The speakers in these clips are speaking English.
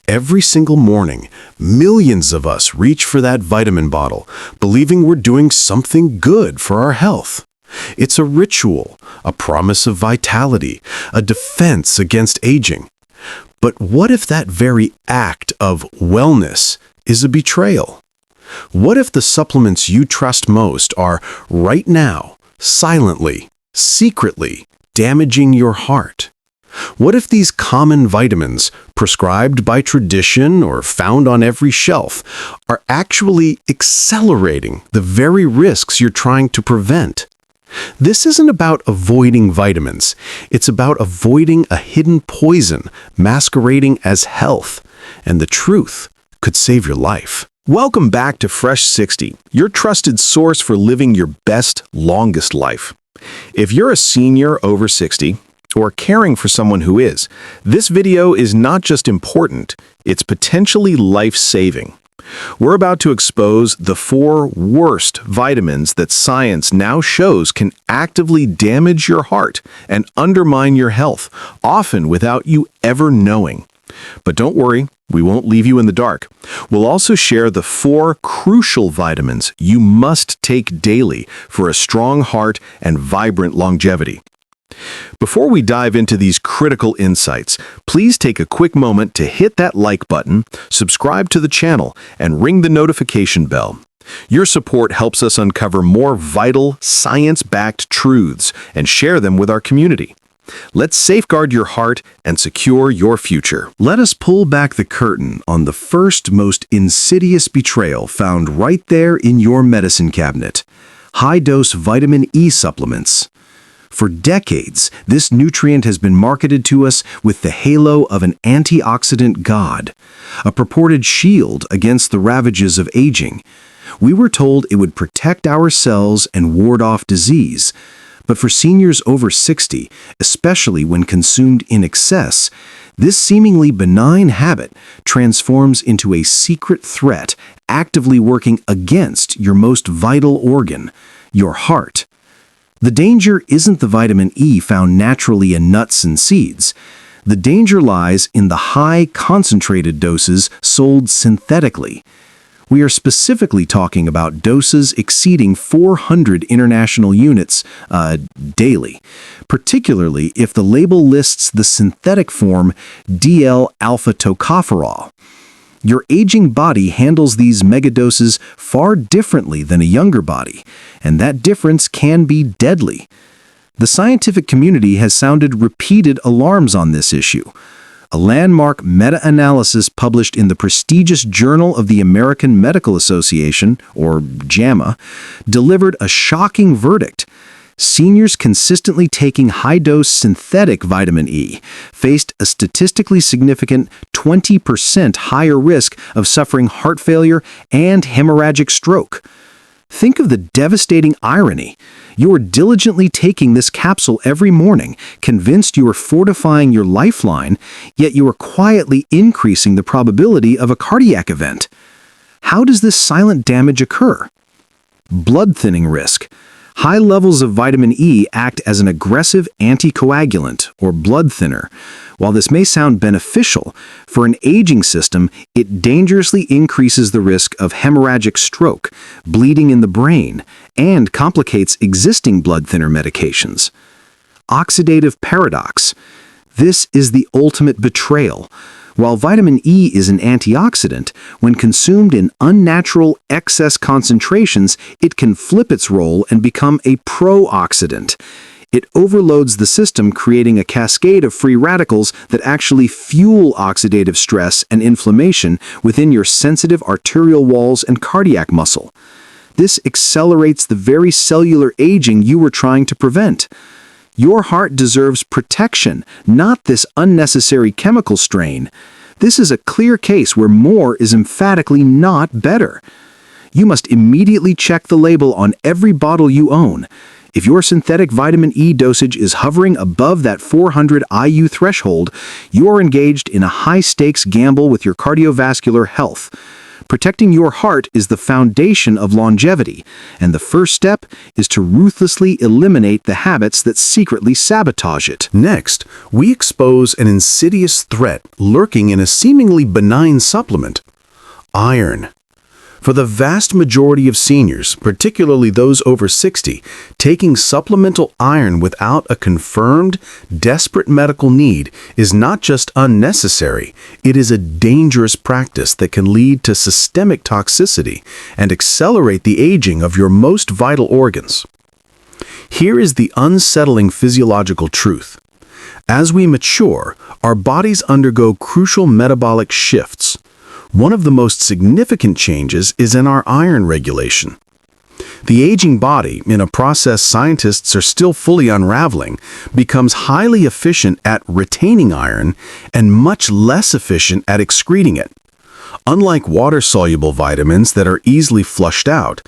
Every single morning, millions of us reach for that vitamin bottle, believing we're doing something good for our health. It's a ritual, a promise of vitality, a defense against aging. But what if that very act of wellness is a betrayal? What if the supplements you trust most are, right now, silently, secretly, damaging your heart? What if these common vitamins, prescribed by tradition or found on every shelf, are actually accelerating the very risks you're trying to prevent? This isn't about avoiding vitamins. It's about avoiding a hidden poison masquerading as health, and the truth could save your life. Welcome back to Fresh 60, your trusted source for living your best, longest life. If you're a senior over 60, or caring for someone who is, this video is not just important, it's potentially life-saving. We're about to expose the 4 worst vitamins that science now shows can actively damage your heart and undermine your health, often without you ever knowing. But don't worry, we won't leave you in the dark. We'll also share the 4 crucial vitamins you must take daily for a strong heart and vibrant longevity. Before we dive into these critical insights, please take a quick moment to hit that like button, subscribe to the channel, and ring the notification bell. Your support helps us uncover more vital, science-backed truths and share them with our community. Let's safeguard your heart and secure your future. Let us pull back the curtain on the first, most insidious betrayal found right there in your medicine cabinet: high-dose vitamin E supplements. For decades, this nutrient has been marketed to us with the halo of an antioxidant god, a purported shield against the ravages of aging. We were told it would protect our cells and ward off disease. But for seniors over 60, especially when consumed in excess, this seemingly benign habit transforms into a secret threat actively working against your most vital organ, your heart. The danger isn't the vitamin E found naturally in nuts and seeds. The danger lies in the high concentrated doses sold synthetically. We are specifically talking about doses exceeding 400 international units daily, particularly if the label lists the synthetic form DL-alpha-tocopherol. Your aging body handles these megadoses far differently than a younger body, and that difference can be deadly. The scientific community has sounded repeated alarms on this issue. A landmark meta-analysis published in the prestigious Journal of the American Medical Association, or JAMA, delivered a shocking verdict. Seniors consistently taking high-dose synthetic vitamin E faced a statistically significant 20% higher risk of suffering heart failure and hemorrhagic stroke. Think of the devastating irony. You are diligently taking this capsule every morning, convinced you are fortifying your lifeline, yet you are quietly increasing the probability of a cardiac event. How does this silent damage occur? Blood thinning risk. High levels of vitamin E act as an aggressive anticoagulant, or blood thinner. While this may sound beneficial, for an aging system, it dangerously increases the risk of hemorrhagic stroke, bleeding in the brain, and complicates existing blood thinner medications. Oxidative paradox. This is the ultimate betrayal. While vitamin E is an antioxidant, when consumed in unnatural excess concentrations, it can flip its role and become a pro-oxidant. It overloads the system, creating a cascade of free radicals that actually fuel oxidative stress and inflammation within your sensitive arterial walls and cardiac muscle. This accelerates the very cellular aging you were trying to prevent. Your heart deserves protection, not this unnecessary chemical strain. This is a clear case where more is emphatically not better. You must immediately check the label on every bottle you own. If your synthetic vitamin E dosage is hovering above that 400 IU threshold, you are engaged in a high-stakes gamble with your cardiovascular health. Protecting your heart is the foundation of longevity, and the first step is to ruthlessly eliminate the habits that secretly sabotage it. Next, we expose an insidious threat lurking in a seemingly benign supplement: iron. For the vast majority of seniors, particularly those over 60, taking supplemental iron without a confirmed, desperate medical need is not just unnecessary, it is a dangerous practice that can lead to systemic toxicity and accelerate the aging of your most vital organs. Here is the unsettling physiological truth. As we mature, our bodies undergo crucial metabolic shifts. One of the most significant changes is in our iron regulation. The aging body, in a process scientists are still fully unraveling, becomes highly efficient at retaining iron and much less efficient at excreting it. Unlike water-soluble vitamins that are easily flushed out,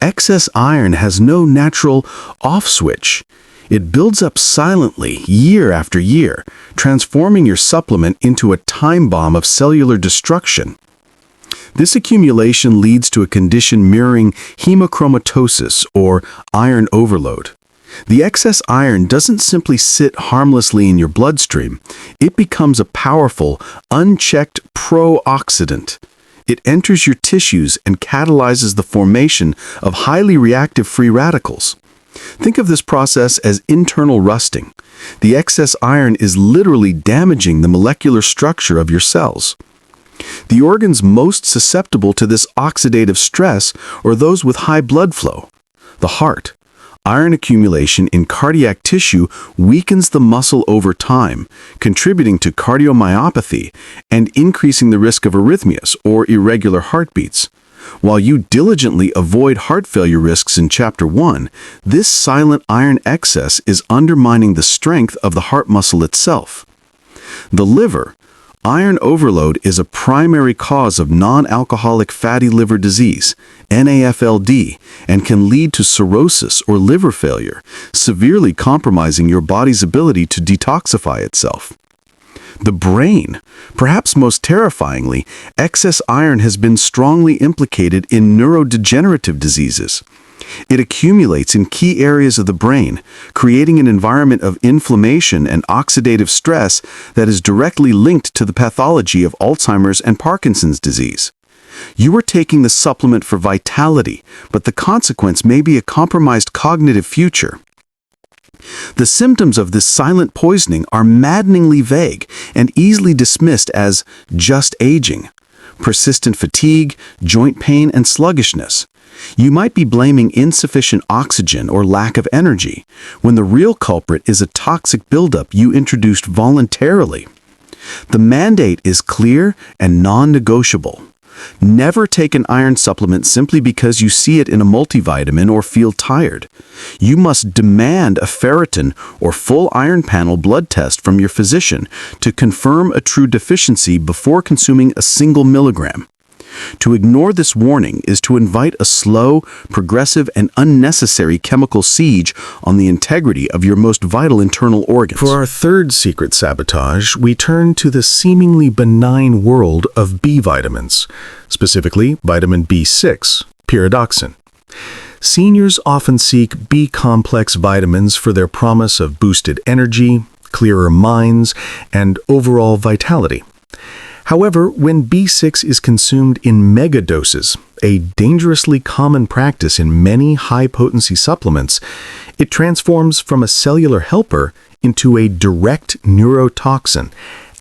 excess iron has no natural off switch. It builds up silently year after year, transforming your supplement into a time bomb of cellular destruction. This accumulation leads to a condition mirroring hemochromatosis, or iron overload. The excess iron doesn't simply sit harmlessly in your bloodstream. It becomes a powerful, unchecked pro-oxidant. It enters your tissues and catalyzes the formation of highly reactive free radicals. Think of this process as internal rusting. The excess iron is literally damaging the molecular structure of your cells. The organs most susceptible to this oxidative stress are those with high blood flow. The heart. Iron accumulation in cardiac tissue weakens the muscle over time, contributing to cardiomyopathy and increasing the risk of arrhythmias, or irregular heartbeats. While you diligently avoid heart failure risks in Chapter 1, this silent iron excess is undermining the strength of the heart muscle itself. The liver. Iron overload is a primary cause of non-alcoholic fatty liver disease, NAFLD, and can lead to cirrhosis or liver failure, severely compromising your body's ability to detoxify itself. The brain. Perhaps most terrifyingly, excess iron has been strongly implicated in neurodegenerative diseases. It accumulates in key areas of the brain, creating an environment of inflammation and oxidative stress that is directly linked to the pathology of Alzheimer's and Parkinson's disease. You are taking the supplement for vitality, but the consequence may be a compromised cognitive future. The symptoms of this silent poisoning are maddeningly vague and easily dismissed as just aging: persistent fatigue, joint pain, and sluggishness. You might be blaming insufficient oxygen or lack of energy, when the real culprit is a toxic buildup you introduced voluntarily. The mandate is clear and non-negotiable. Never take an iron supplement simply because you see it in a multivitamin or feel tired. You must demand a ferritin or full iron panel blood test from your physician to confirm a true deficiency before consuming a single milligram. To ignore this warning is to invite a slow, progressive, and unnecessary chemical siege on the integrity of your most vital internal organs. For our third secret sabotage, we turn to the seemingly benign world of B vitamins, specifically vitamin B6, pyridoxine. Seniors often seek B-complex vitamins for their promise of boosted energy, clearer minds, and overall vitality. However, when B6 is consumed in megadoses, a dangerously common practice in many high-potency supplements, it transforms from a cellular helper into a direct neurotoxin,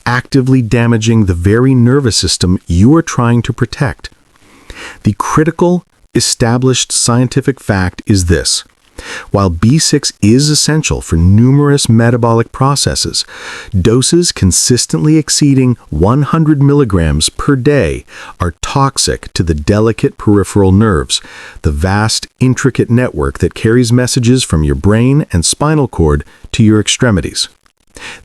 actively damaging the very nervous system you are trying to protect. The critical, established scientific fact is this: while B6 is essential for numerous metabolic processes, doses consistently exceeding 100 milligrams per day are toxic to the delicate peripheral nerves, the vast, intricate network that carries messages from your brain and spinal cord to your extremities.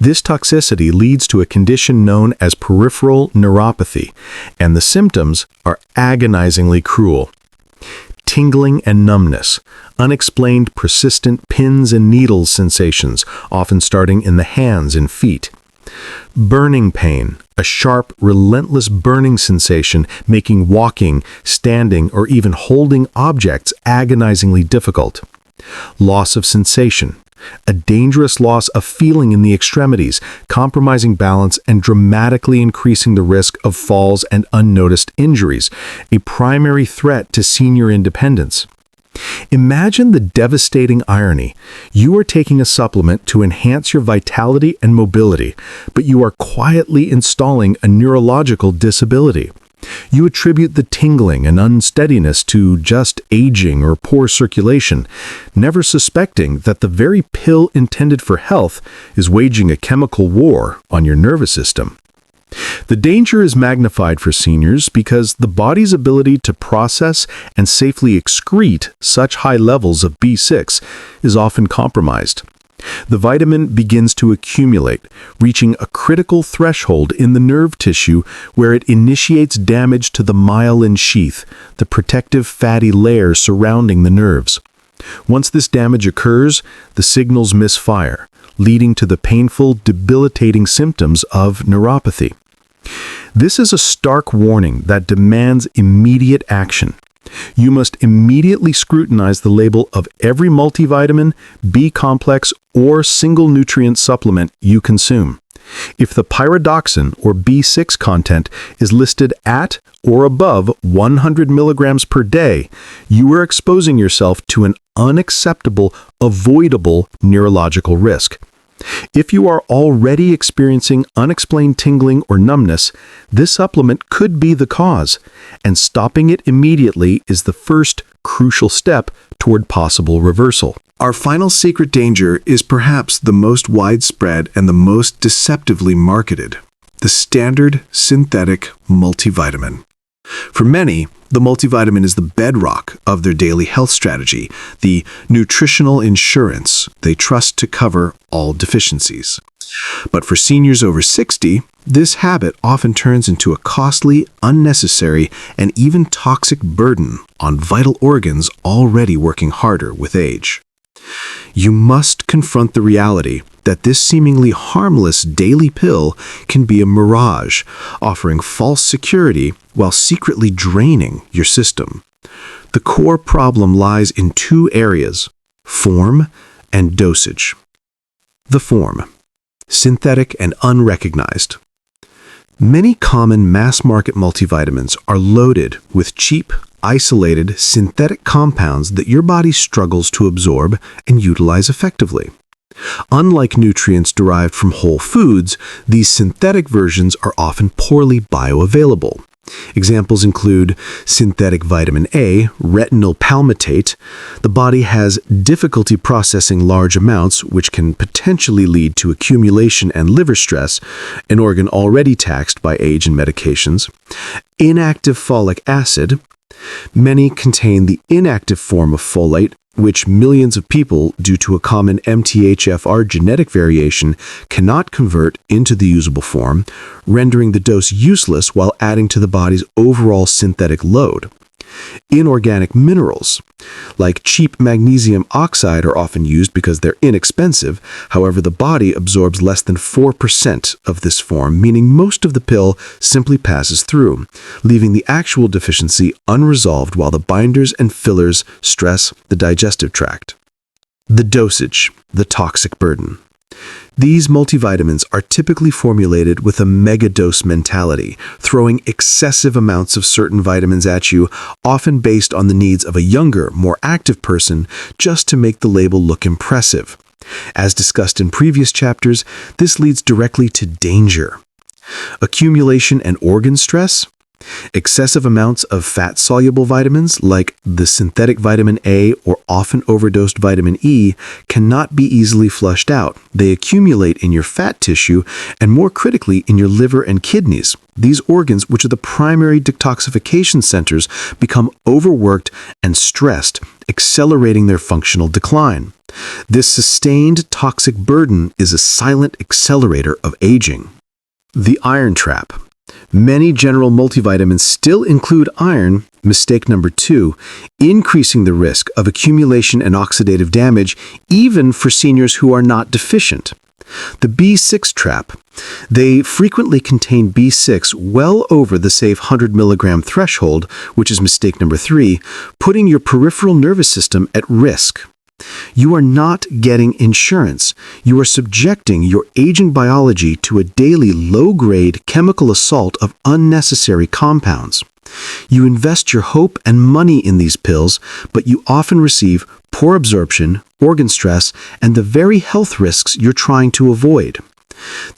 This toxicity leads to a condition known as peripheral neuropathy, and the symptoms are agonizingly cruel. Tingling and numbness, unexplained persistent pins and needles sensations, often starting in the hands and feet. Burning pain, a sharp, relentless burning sensation making walking, standing, or even holding objects agonizingly difficult. Loss of sensation, a dangerous loss of feeling in the extremities, compromising balance and dramatically increasing the risk of falls and unnoticed injuries, a primary threat to senior independence. Imagine the devastating irony. You are taking a supplement to enhance your vitality and mobility, but you are quietly installing a neurological disability. You attribute the tingling and unsteadiness to just aging or poor circulation, never suspecting that the very pill intended for health is waging a chemical war on your nervous system. The danger is magnified for seniors because the body's ability to process and safely excrete such high levels of B6 is often compromised. The vitamin begins to accumulate, reaching a critical threshold in the nerve tissue where it initiates damage to the myelin sheath, the protective fatty layer surrounding the nerves. Once this damage occurs, the signals misfire, leading to the painful, debilitating symptoms of neuropathy. This is a stark warning that demands immediate action. You must immediately scrutinize the label of every multivitamin, B-complex, or single nutrient supplement you consume. If the pyridoxine or B6 content is listed at or above 100 milligrams per day, you are exposing yourself to an unacceptable, avoidable neurological risk. If you are already experiencing unexplained tingling or numbness, this supplement could be the cause, and stopping it immediately is the first crucial step toward possible reversal. Our final secret danger is perhaps the most widespread and the most deceptively marketed: the standard synthetic multivitamin. For many, the multivitamin is the bedrock of their daily health strategy, the nutritional insurance they trust to cover all deficiencies. But for seniors over 60, this habit often turns into a costly, unnecessary, and even toxic burden on vital organs already working harder with age. You must confront the reality that this seemingly harmless daily pill can be a mirage, offering false security while secretly draining your system. The core problem lies in two areas: form and dosage. The form: synthetic and unrecognized. Many common mass-market multivitamins are loaded with cheap, isolated, synthetic compounds that your body struggles to absorb and utilize effectively. Unlike nutrients derived from whole foods, these synthetic versions are often poorly bioavailable. Examples include synthetic vitamin A, retinol palmitate. The body has difficulty processing large amounts, which can potentially lead to accumulation and liver stress, an organ already taxed by age and medications. Inactive folic acid. Many contain the inactive form of folate, which millions of people, due to a common MTHFR genetic variation, cannot convert into the usable form, rendering the dose useless while adding to the body's overall synthetic load. Inorganic minerals, like cheap magnesium oxide, are often used because they're inexpensive. However, the body absorbs less than 4% of this form, meaning most of the pill simply passes through, leaving the actual deficiency unresolved while the binders and fillers stress the digestive tract. The dosage, the toxic burden. These multivitamins are typically formulated with a megadose mentality, throwing excessive amounts of certain vitamins at you, often based on the needs of a younger, more active person, just to make the label look impressive. As discussed in previous chapters, this leads directly to danger. Accumulation and organ stress. Excessive amounts of fat-soluble vitamins, like the synthetic vitamin A or often overdosed vitamin E, cannot be easily flushed out. They accumulate in your fat tissue and, more critically, in your liver and kidneys. These organs, which are the primary detoxification centers, become overworked and stressed, accelerating their functional decline. This sustained toxic burden is a silent accelerator of aging. The iron trap. Many general multivitamins still include iron, mistake number 2, increasing the risk of accumulation and oxidative damage even for seniors who are not deficient. The B6 trap. They frequently contain B6 well over the safe 100 milligram threshold, which is mistake number 3, putting your peripheral nervous system at risk. You are not getting insurance. You are subjecting your aging biology to a daily low-grade chemical assault of unnecessary compounds. You invest your hope and money in these pills, but you often receive poor absorption, organ stress, and the very health risks you're trying to avoid.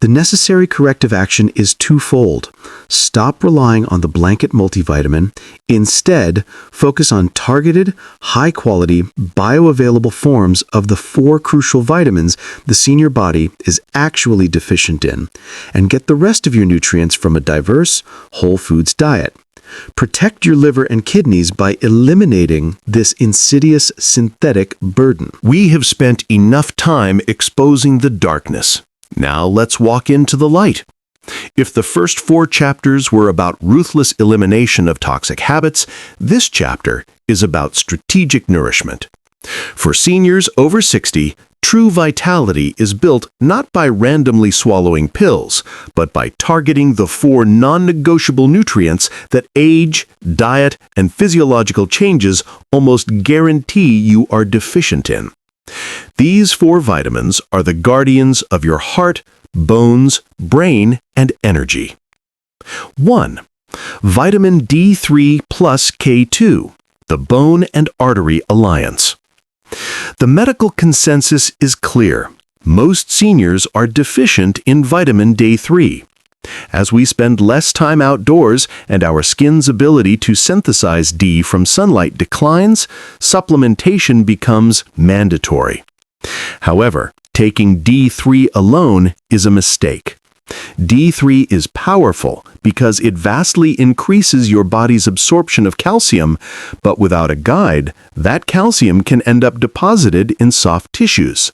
The necessary corrective action is twofold. Stop relying on the blanket multivitamin. Instead, focus on targeted, high-quality, bioavailable forms of the 4 crucial vitamins the senior body is actually deficient in, and get the rest of your nutrients from a diverse, whole foods diet. Protect your liver and kidneys by eliminating this insidious synthetic burden. We have spent enough time exposing the darkness. Now let's walk into the light. If the first 4 chapters were about ruthless elimination of toxic habits, this chapter is about strategic nourishment. For seniors over 60, true vitality is built not by randomly swallowing pills, but by targeting the 4 non-negotiable nutrients that age, diet, and physiological changes almost guarantee you are deficient in. These 4 vitamins are the guardians of your heart, bones, brain, and energy. 1. Vitamin D3 plus K2, the Bone and Artery Alliance. The medical consensus is clear. Most seniors are deficient in vitamin D3. As we spend less time outdoors and our skin's ability to synthesize D from sunlight declines, supplementation becomes mandatory. However, taking D3 alone is a mistake. D3 is powerful because it vastly increases your body's absorption of calcium, but without a guide, that calcium can end up deposited in soft tissues.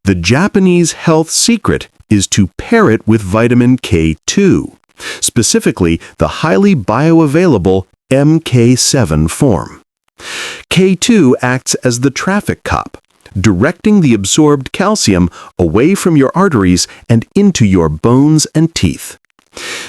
The Japanese health secret is to pair it with vitamin K2, specifically the highly bioavailable MK7 form. K2 acts as the traffic cop, directing the absorbed calcium away from your arteries and into your bones and teeth.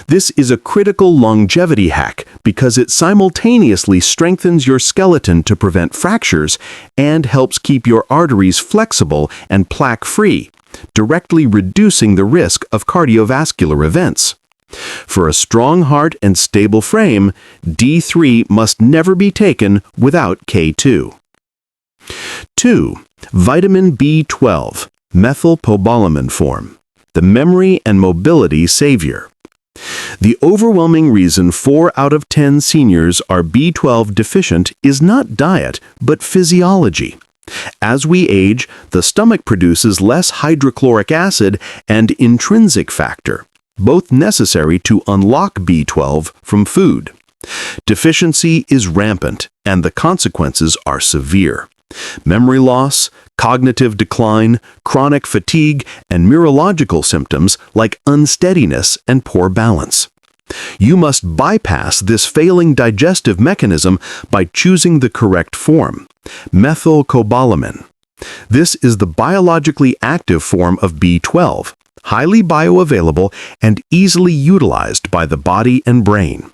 This is a critical longevity hack because it simultaneously strengthens your skeleton to prevent fractures and helps keep your arteries flexible and plaque-free, directly reducing the risk of cardiovascular events. For a strong heart and stable frame, D3 must never be taken without K2. 2. Vitamin B12, methylcobalamin form, the memory and mobility savior. The overwhelming reason 4 out of 10 seniors are B12 deficient is not diet, but physiology. As we age, the stomach produces less hydrochloric acid and intrinsic factor, both necessary to unlock B12 from food. Deficiency is rampant, and the consequences are severe. Memory loss, cognitive decline, chronic fatigue, and neurological symptoms like unsteadiness and poor balance. You must bypass this failing digestive mechanism by choosing the correct form, methylcobalamin. This is the biologically active form of B12, highly bioavailable and easily utilized by the body and brain.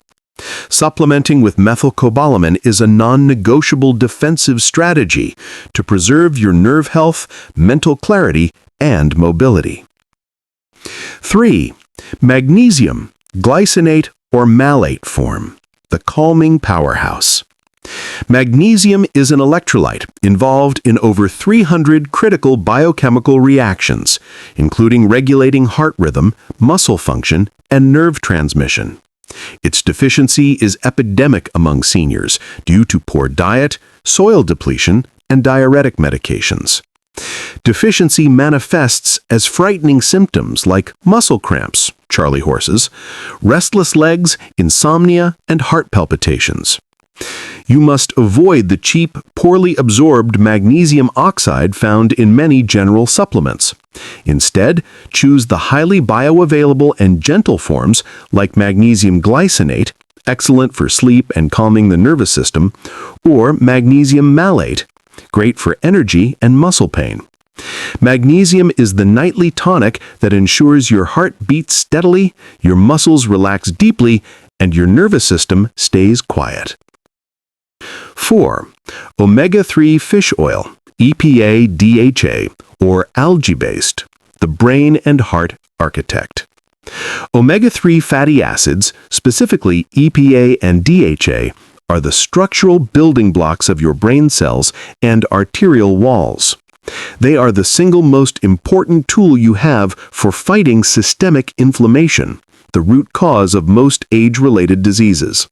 Supplementing with methylcobalamin is a non-negotiable defensive strategy to preserve your nerve health, mental clarity, and mobility. 3. Magnesium, glycinate or malate form, the calming powerhouse. Magnesium is an electrolyte involved in over 300 critical biochemical reactions, including regulating heart rhythm, muscle function, and nerve transmission. Its deficiency is epidemic among seniors due to poor diet, soil depletion, and diuretic medications. Deficiency manifests as frightening symptoms like muscle cramps, Charlie horses, restless legs, insomnia, and heart palpitations. You must avoid the cheap, poorly absorbed magnesium oxide found in many general supplements. Instead, choose the highly bioavailable and gentle forms like magnesium glycinate, excellent for sleep and calming the nervous system, or magnesium malate, great for energy and muscle pain. Magnesium is the nightly tonic that ensures your heart beats steadily, your muscles relax deeply, and your nervous system stays quiet. 4. Omega-3 fish oil, EPA-DHA, or algae-based, the brain and heart architect. Omega-3 fatty acids, specifically EPA and DHA, are the structural building blocks of your brain cells and arterial walls. They are the single most important tool you have for fighting systemic inflammation, the root cause of most age-related diseases.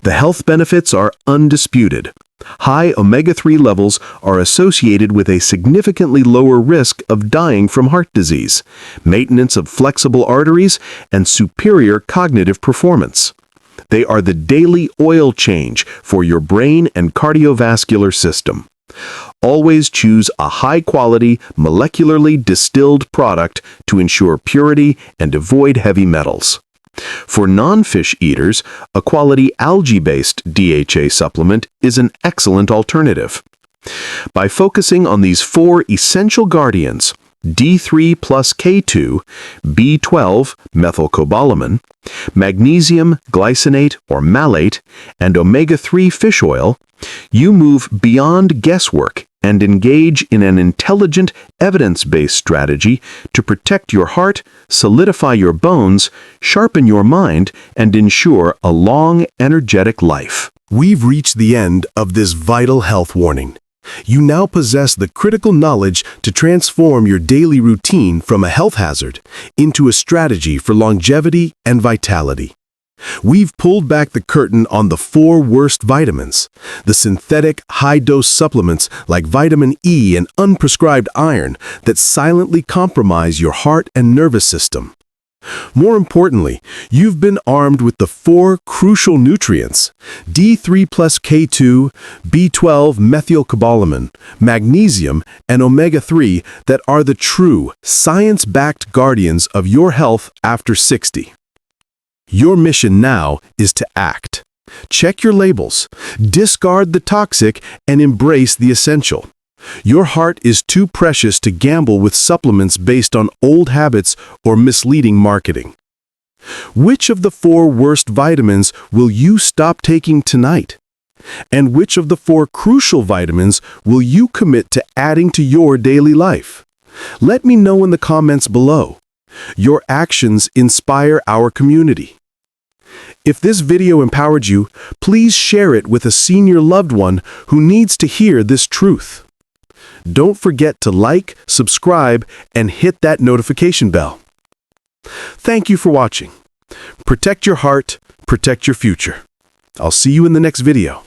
The health benefits are undisputed. High omega-3 levels are associated with a significantly lower risk of dying from heart disease, maintenance of flexible arteries, and superior cognitive performance. They are the daily oil change for your brain and cardiovascular system. Always choose a high-quality, molecularly distilled product to ensure purity and avoid heavy metals. For non-fish eaters, a quality algae-based DHA supplement is an excellent alternative. By focusing on these 4 essential guardians, D3 plus K2, B12 methylcobalamin, magnesium glycinate or malate, and omega-3 fish oil, you move beyond guesswork and engage in an intelligent, evidence-based strategy to protect your heart, solidify your bones, sharpen your mind, and ensure a long, energetic life. We've reached the end of this vital health warning. You now possess the critical knowledge to transform your daily routine from a health hazard into a strategy for longevity and vitality. We've pulled back the curtain on the 4 worst vitamins, the synthetic high-dose supplements like vitamin E and unprescribed iron that silently compromise your heart and nervous system. More importantly, you've been armed with the 4 crucial nutrients, D3 plus K2, B12 methylcobalamin, magnesium, and omega-3 that are the true, science-backed guardians of your health after 60. Your mission now is to act. Check your labels, discard the toxic, and embrace the essential. Your heart is too precious to gamble with supplements based on old habits or misleading marketing. Which of the 4 worst vitamins will you stop taking tonight? And which of the 4 crucial vitamins will you commit to adding to your daily life? Let me know in the comments below. Your actions inspire our community. If this video empowered you, please share it with a senior loved one who needs to hear this truth. Don't forget to like, subscribe, and hit that notification bell. Thank you for watching. Protect your heart, protect your future. I'll see you in the next video.